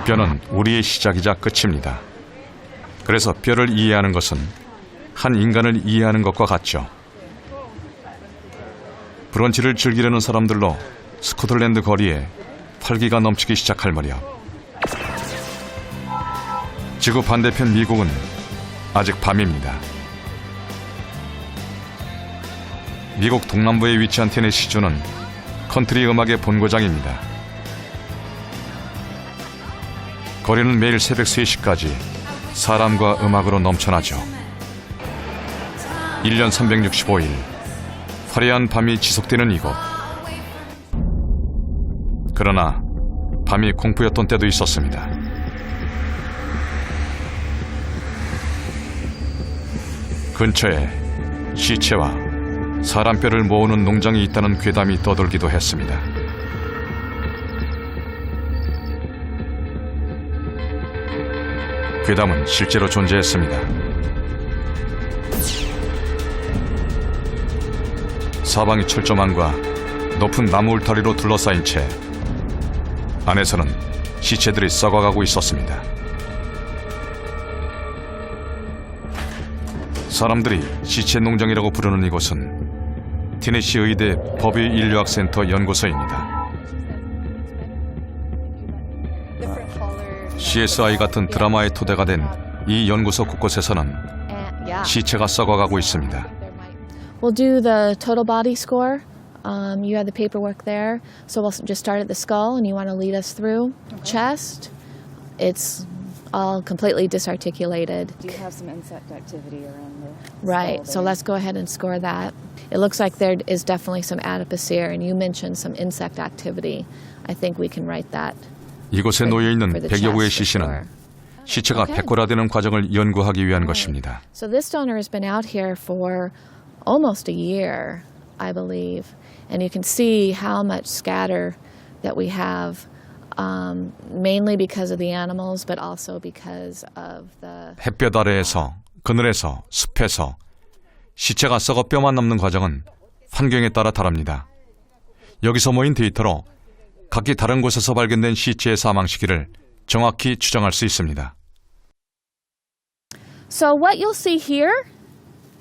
뼈는 우리의 시작이자 끝입니다. 그래서 뼈를 이해하는 것은 한 인간을 이해하는 것과 같죠. 브런치를 즐기려는 사람들로 스코틀랜드 거리에 활기가 넘치기 시작할 무렵, 지구 반대편 미국은 아직 밤입니다. 미국 동남부에 위치한 테네시주는 컨트리 음악의 본고장입니다. 거리는 매일 새벽 3시까지 사람과 음악으로 넘쳐나죠. 1년 365일 화려한 밤이 지속되는 이곳. 그러나 밤이 공포였던 때도 있었습니다. 근처에 시체와 사람 뼈를 모으는 농장이 있다는 괴담이 떠돌기도 했습니다. 괴담은 실제로 존재했습니다. 사방이 철조망과 높은 나무 울타리로 둘러싸인 채 안에서는 시체들이 썩어가고 있었습니다. 사람들이 시체 농장이라고 부르는 이곳은 테네시 의대 법의 인류학센터 연구소입니다. CSI 같은 드라마의 토대가 된 이 연구소 곳곳에서는 시체가 썩어가고 있습니다. We'll do the total body score. You have the paperwork there. So we'll just start at the skull, and you want to lead us through. Chest, it's all completely disarticulated. Do you have some insect activity around the Right, so skull there? let's go ahead and score that. It looks like there is definitely some adipocere, and you mentioned some insect activity. I think we can write that. 이곳에 놓여있는 for the 100여 구의 chest 시신은 score. 시체가 Okay. 백골화되는 과정을 연구하기 위한 것입니다. So this donor has been out here for almost a year, I believe. And you can see how much scatter that we have, mainly because of the animals, but also because of the... 햇볕 아래에서, 그늘에서, 숲에서 시체가 썩어 뼈만 남는 과정은 환경에 따라 다릅니다. 여기서 모인 데이터로 각기 다른 곳에서 발견된 시체의 사망 시기를 정확히 추정할 수 있습니다. So what you'll see here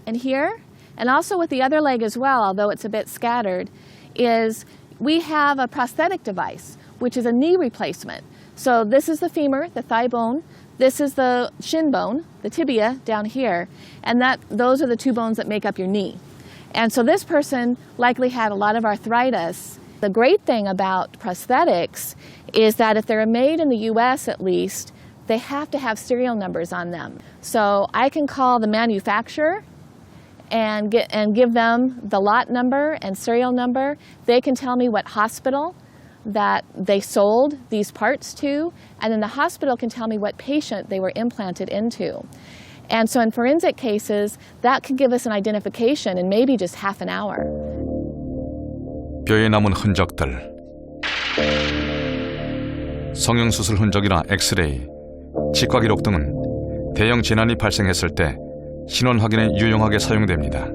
and here, and also with the other leg as well, although it's a bit scattered, is we have a prosthetic device, which is a knee replacement. So this is the femur, the thigh bone. This is the shin bone, the tibia down here. And those are the two bones that make up your knee. And so this person likely had a lot of arthritis. The great thing about prosthetics is that if they're made in the US at least, they have to have serial numbers on them. So I can call the manufacturer and give them the lot number and serial number. They can tell me what hospital that they sold these parts to, and then the hospital can tell me what patient they were implanted into. And so in forensic cases, that can give us an identification in maybe just half an hour. 뼈에 남은 흔적들, 성형수술 흔적이나 엑스레이, 치과 기록 등은 대형 재난이 발생했을 때 신원 확인에 유용하게 사용됩니다.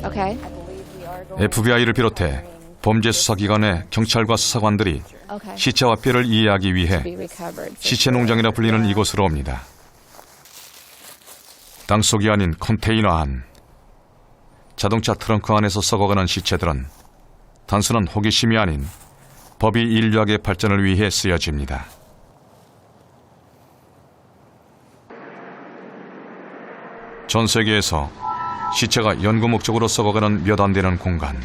Okay. FBI를 비롯해 범죄 수사기관의 경찰과 수사관들이 Okay. 시체와 뼈를 이해하기 위해 Be recovered. 시체 농장이라 불리는 이곳으로 옵니다. 땅속이 아닌 컨테이너 안, 자동차 트렁크 안에서 썩어가는 시체들은 단순한 호기심이 아닌 법이 인류학의 발전을 위해 쓰여집니다. 전 세계에서 시체가 연구 목적으로 썩어가는 몇 안 되는 공간.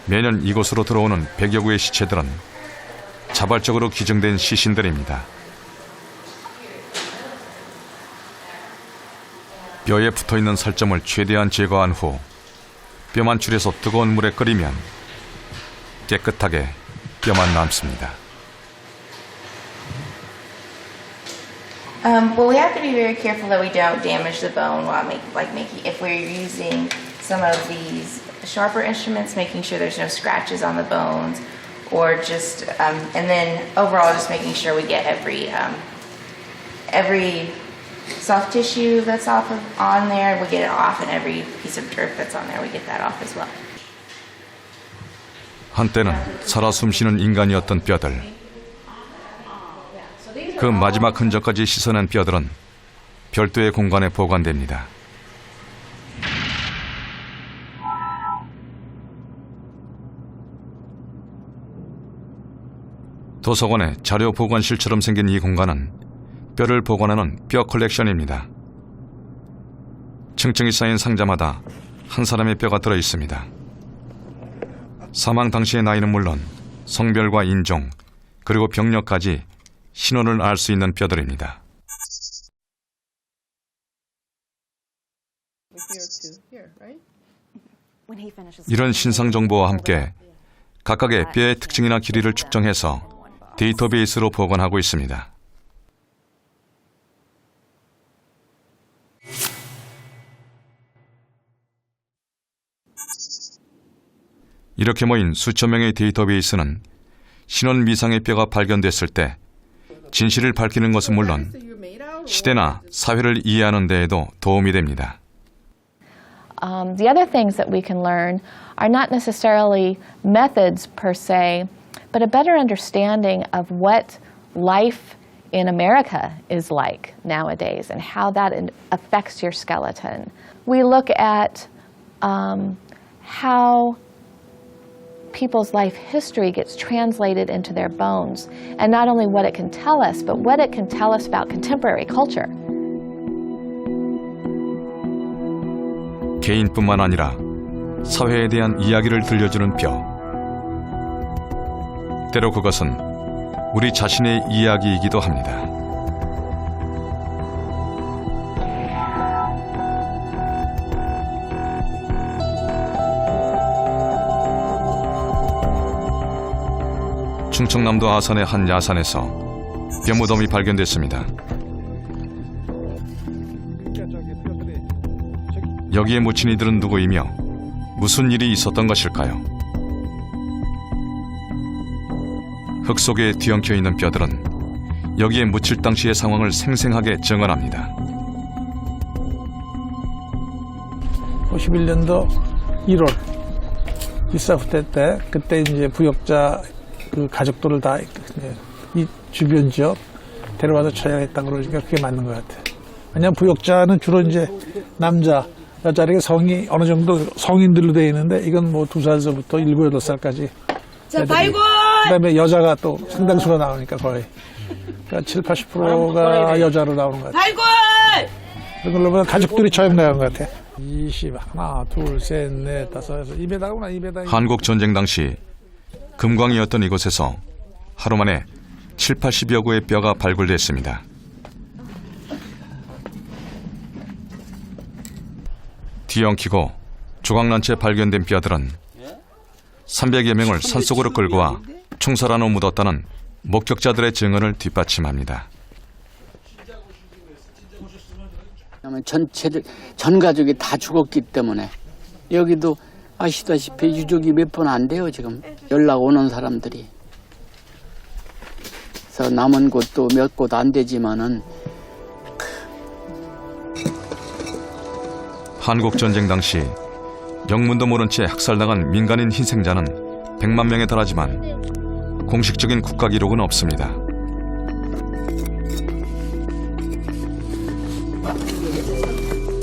매년 이곳으로 들어오는 100여 구의 시체들은 자발적으로 기증된 시신들입니다. 뼈에 붙어있는 살점을 최대한 제거한 후 뼈만 줄여서 뜨거운 물에 끓이면 깨끗하게 뼈만 남습니다. Well, we have to be very careful that we don't damage the bone while making. If we're using some of these sharper instruments, making sure there's no scratches on the bones, or just and then overall just making sure we get every soft tissue that's on there, we get it off, and every piece of dirt that's on there, we get that off as well. 한때는 살아 숨쉬는 인간이었던 뼈들. 그 마지막 흔적까지 씻어낸 뼈들은 별도의 공간에 보관됩니다. 도서관의 자료 보관실처럼 생긴 이 공간은 뼈를 보관하는 뼈 컬렉션입니다. 층층이 쌓인 상자마다 한 사람의 뼈가 들어 있습니다. 사망 당시의 나이는 물론 성별과 인종 그리고 병력까지 신원을 알 수 있는 뼈들입니다. 이런 신상 정보와 함께 각각의 뼈의 특징이나 길이를 측정해서 데이터베이스로 보관하고 있습니다. 이렇게 모인 수천 명의 데이터베이스는 신원 미상의 뼈가 발견됐을 때 진실을 밝히는 것은 물론 시대나 사회를 이해하는 데에도 도움이 됩니다. The other things that we can learn are not necessarily methods per se, but a better understanding of what life in America is like nowadays and how that affects your skeleton. We look at how people's life history gets translated into their bones, and not only what it can tell us, but what it can tell us about contemporary culture. 개인뿐만 아니라 사회에 대한 이야기를 들려주는 뼈. 때로 그것은 우리 자신의 이야기이기도 합니다. 충청남도 아산의 한 야산에서 뼈무덤이 발견됐습니다. 여기에 묻힌 이들은 누구이며 무슨 일이 있었던 것일까요? 흙 속에 뒤엉켜 있는 뼈들은 여기에 묻힐 당시의 상황을 생생하게 증언합니다. 51년도 1월 일사후퇴 때 그때 이제 부역자 그 가족들을 다 이 주변 지역 데려와서 처형했다고 그러니까 그게 맞는 것 같아. 왜냐하면 부역자는 주로 이제 남자, 여자에게 성이 어느 정도 성인들로 되어 있는데 이건 뭐 2살서부터 7, 8살까지. 자, 발굴! 그다음에 여자가 또 상당수가 나오니까 거의. 그러니까 7, 80%가 여자로 나오는 것 같아. 발굴! 그런 걸로 보면 가족들이 처형당한 것 같아. 20, 하나, 둘, 셋, 넷, 다섯, 2m구나, 2m. 한국 전쟁 당시 금광이었던 이곳에서 하루 만에 7, 80여 구의 뼈가 발굴됐습니다. 뒤엉키고 조각난 채 발견된 뼈들은 300여 명을 산속으로 끌고 와 총살한 후 묻었다는 목격자들의 증언을 뒷받침합니다. 전 가족이 다 죽었기 때문에 여기도 아시다시피 유족이 몇 번 안 돼요. 지금 연락 오는 사람들이. 그래서 남은 곳도 몇 곳 안 되지만은 한국 전쟁 당시 영문도 모른 채 학살당한 민간인 희생자는 100만 명에 달하지만 공식적인 국가 기록은 없습니다.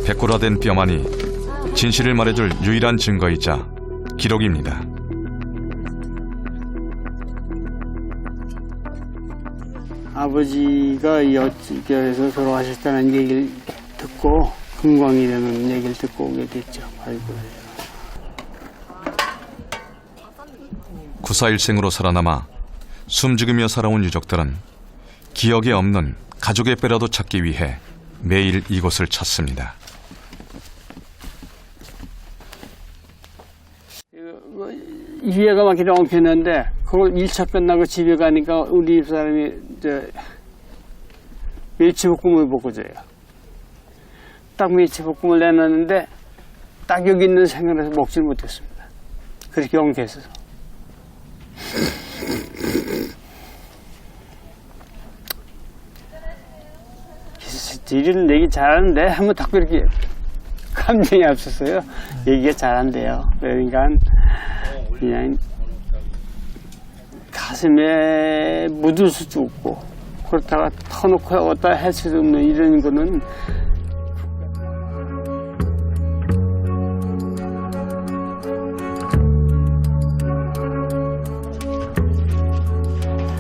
백골화된 뼈만이 진실을 말해줄 유일한 증거이자 기록입니다. 아버지가 여집결에서 돌아가셨다는 얘기를 듣고 금광이 되는 얘기를 듣고 오게 됐죠. 발굴해요. 구사일생으로 살아남아 숨죽이며 살아온 유족들은 기억에 없는 가족의 뼈라도 찾기 위해 매일 이곳을 찾습니다. 이해가 막히게 엉켰는데 그걸 1차 끝나고 집에 가니까 우리 집사람이 멸치볶음을 먹고 줘요. 딱 멸치볶음을 내놨는데 딱 여기 있는 생각을 해서 먹질 못했습니다. 그렇게 엉켰어서. 그래서 일은 얘기 잘하는데 한번 딱 이렇게 감정이 없었어요. 얘기가 잘한대요. 그러니까 그냥 가슴에 묻을 수도 없고 그렇다가 터놓고 어디다 할 수도 없는 이런 거는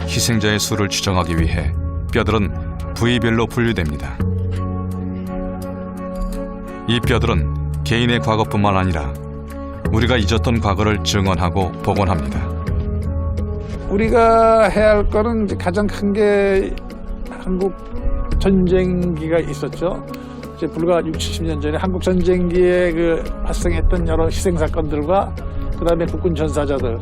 희생자의 수를 추정하기 위해 뼈들은 부위별로 분류됩니다. 이 뼈들은 개인의 과거뿐만 아니라 우리가 잊었던 과거를 증언하고 복원합니다. 우리가 해야 할 거는 이제 가장 큰 게 한국 전쟁기가 있었죠. 이제 불과 60, 70년 전에 한국 전쟁기에 그 발생했던 여러 희생 사건들과 그다음에 국군 전사자들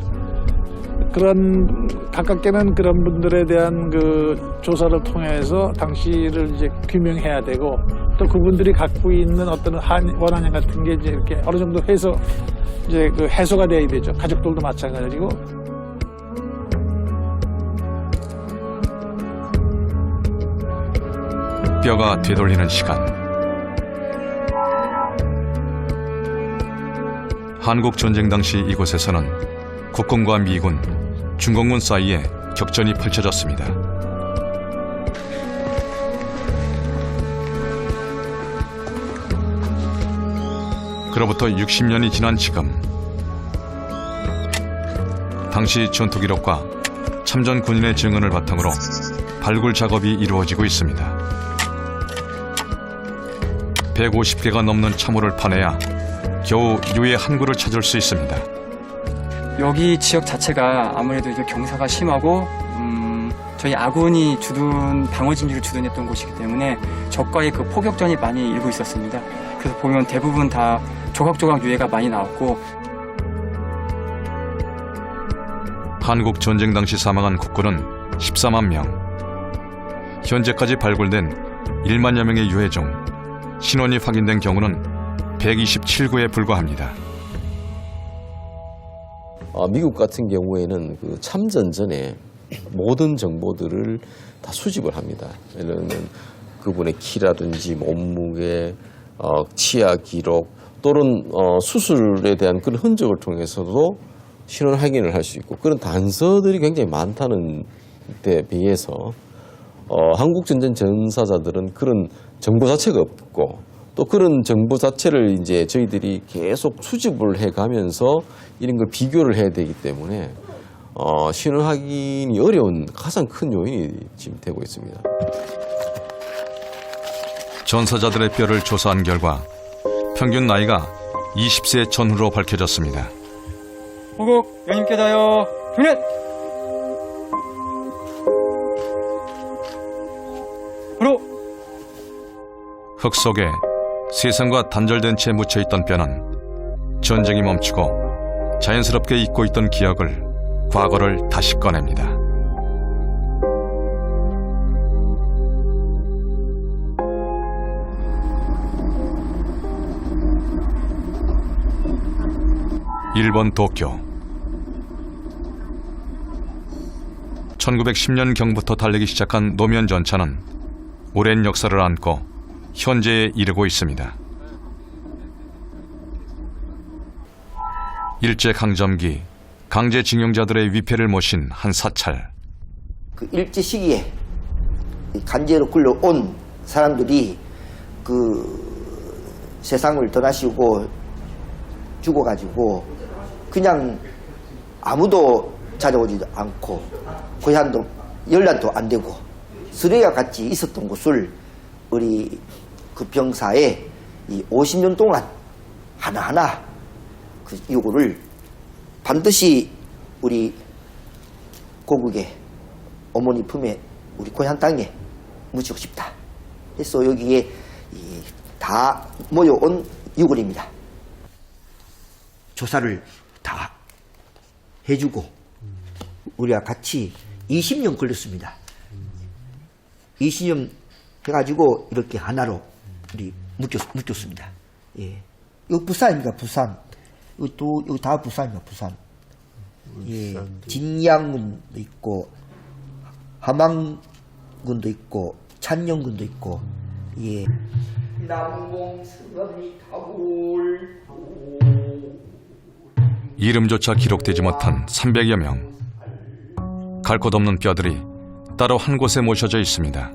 그런 가깝게는 그런 분들에 대한 그 조사를 통해서 당시를 이제 규명해야 되고 또 그분들이 갖고 있는 어떤 원한형 같은 게 이제 이렇게 어느 정도 이제 그 해소가 돼야 되죠. 가족들도 마찬가지고. 뼈가 되돌리는 시간. 한국 전쟁 당시 이곳에서는 국군과 미군, 중공군 사이에 격전이 펼쳐졌습니다. 그로부터 60년이 지난 지금, 당시 전투 기록과 참전 군인의 증언을 바탕으로 발굴 작업이 이루어지고 있습니다. 150개가 넘는 참호를 파내야 겨우 유해 한 구를 찾을 수 있습니다. 여기 지역 자체가 아무래도 이제 경사가 심하고 저희 아군이 주둔 방어진주를 주둔했던 곳이기 때문에 적과의 그 포격전이 많이 일고 있었습니다. 그래서 보면 대부분 다 조각조각 유해가 많이 나왔고 한국 전쟁 당시 사망한 국군은 14만 명. 현재까지 발굴된 1만여 명의 유해 중 신원이 확인된 경우는 127구에 불과합니다. 미국 같은 경우에는 그 참전 전에 모든 정보들을 다 수집을 합니다. 예를 들면 그분의 키라든지 몸무게, 치아 기록 또는 수술에 대한 그런 흔적을 통해서도 신원 확인을 할 수 있고 그런 단서들이 굉장히 많다는 데 비해서 한국 전쟁 전사자들은 그런 정보 자체가 없고 또 그런 정보 자체를 이제 저희들이 계속 수집을 해가면서 이런 걸 비교를 해야 되기 때문에 신원 확인이 어려운 가장 큰 요인이 지금 되고 있습니다. 전사자들의 뼈를 조사한 결과 평균 나이가 20세 전후로 밝혀졌습니다. 보국 연임께다요 준비! 바로 흙 속에 세상과 단절된 채 묻혀있던 뼈는 전쟁이 멈추고 자연스럽게 잊고 있던 기억을, 과거를 다시 꺼냅니다. 일본 도쿄. 1910년 경부터 달리기 시작한 노면 전차는 오랜 역사를 안고 현재에 이르고 있습니다. 일제강점기 강제징용자들의 위패를 모신 한 사찰. 그 일제 시기에 간제로 굴러온 사람들이 그 세상을 떠나시고 죽어가지고 그냥 아무도 찾아오지도 않고 고향도 연락도 안 되고 쓰레기와 같이 있었던 곳을 우리 그 병사에 이 50년 동안 하나하나 그 요구를 반드시 우리 고국의 어머니 품에 우리 고향 땅에 묻히고 싶다. 그래서 여기에 다 모여온 유골입니다. 조사를 다 해주고 우리와 같이 20년 걸렸습니다. 20년 해가지고 이렇게 하나로 우리 묶였습니다. 예. 이거 부산입니다, 부산. 이거 다 부산입니다, 부산. 예. 진양군도 있고, 함양군도 있고, 찬영군도 있고, 예. 이름조차 기록되지 못한 300여 명. 갈 곳 없는 뼈들이 따로 한 곳에 모셔져 있습니다.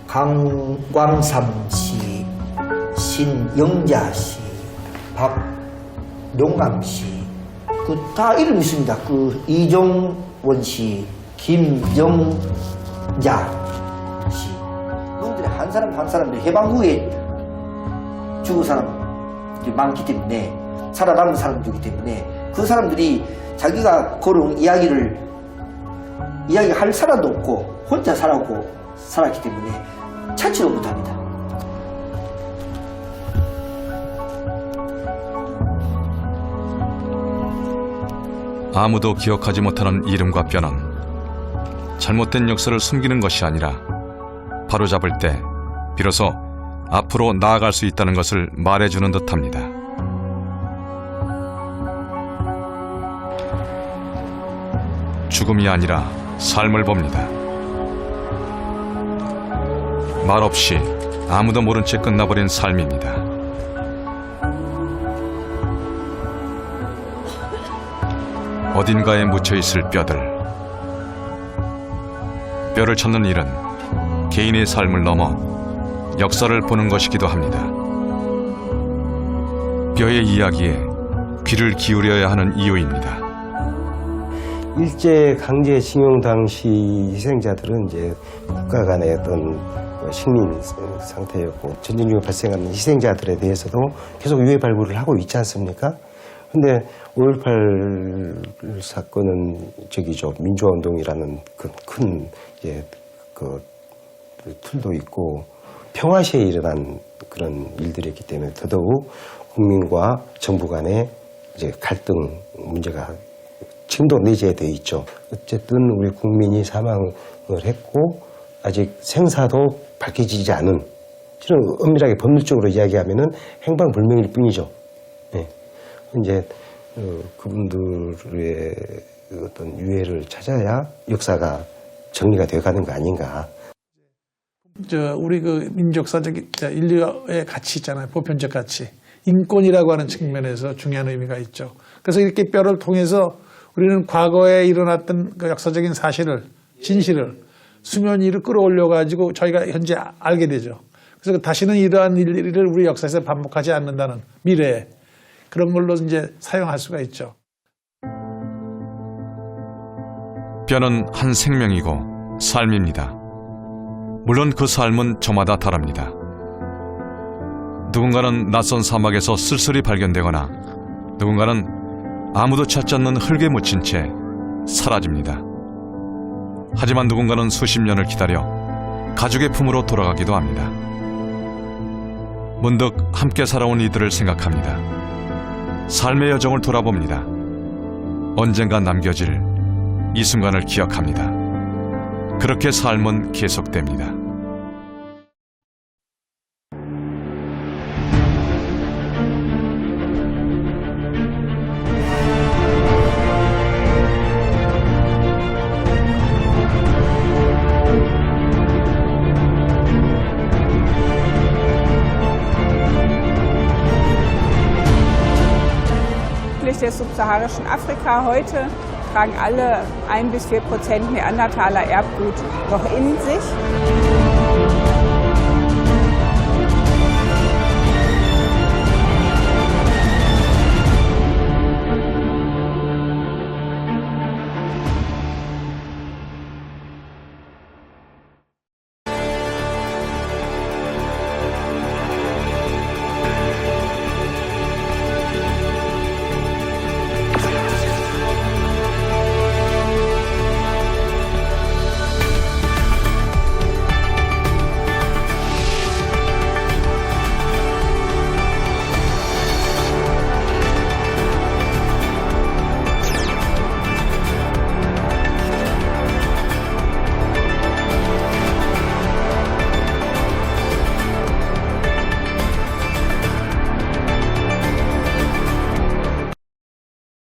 강광삼 씨, 신영자 씨, 박용감 씨, 그 다 이름 있습니다. 그 이종원 씨, 김정자 씨, 그분들이 한 사람 한 사람들 해방 후에 죽은 사람들이 많기 때문에 살아남은 사람들이기 때문에 그 사람들이 자기가 걸어온 이야기할 사람도 없고 혼자 살았기 때문에 찾지도 못합니다. 아무도 기억하지 못하는 이름과 뼈는 잘못된 역사를 숨기는 것이 아니라 바로잡을 때 비로소 앞으로 나아갈 수 있다는 것을 말해주는 듯합니다. 죽음이 아니라 삶을 봅니다. 말없이 아무도 모른 채 끝나버린 삶입니다. 어딘가에 묻혀있을 뼈들. 뼈를 찾는 일은 개인의 삶을 넘어 역사를 보는 것이기도 합니다. 뼈의 이야기에 귀를 기울여야 하는 이유입니다. 일제 강제징용 당시 희생자들은 이제 국가 간의 어떤 식민 상태였고 전쟁 중에 발생하는 희생자들에 대해서도 계속 유해 발굴을 하고 있지 않습니까? 근데 5.18 사건은 민주화 운동이라는 큰 그 틀도 있고 평화 시에 일어난 그런 일들이었기 때문에 더더욱 국민과 정부 간의 이제 갈등 문제가 지금도 내재되어 있죠. 어쨌든 우리 국민이 사망을 했고 아직 생사도 밝혀지지 않은, 실은 엄밀하게 법률적으로 이야기하면은 행방불명일 뿐이죠. 네. 이제 그분들의 어떤 유해를 찾아야 역사가 정리가 되어가는 거 아닌가. 우리 그 민족사적 인류의 가치 있잖아요. 보편적 가치. 인권이라고 하는 측면에서 중요한 의미가 있죠. 그래서 이렇게 뼈를 통해서 우리는 과거에 일어났던 그 역사적인 사실을, 진실을 수면 위로 끌어올려가지고 저희가 현재 알게 되죠. 그래서 다시는 이러한 일을 우리 역사에서 반복하지 않는다는 미래에 그런 걸로 이제 사용할 수가 있죠. 뼈는 한 생명이고 삶입니다. 물론 그 삶은 저마다 다릅니다. 누군가는 낯선 사막에서 쓸쓸히 발견되거나 누군가는 아무도 찾지 않는 흙에 묻힌 채 사라집니다. 하지만 누군가는 수십 년을 기다려 가족의 품으로 돌아가기도 합니다. 문득 함께 살아온 이들을 생각합니다. 삶의 여정을 돌아봅니다. 언젠가 남겨질 이 순간을 기억합니다. 그렇게 삶은 계속됩니다. Des subsaharischen Afrika heute tragen alle 1 bis 4% Neandertaler Erbgut noch in sich.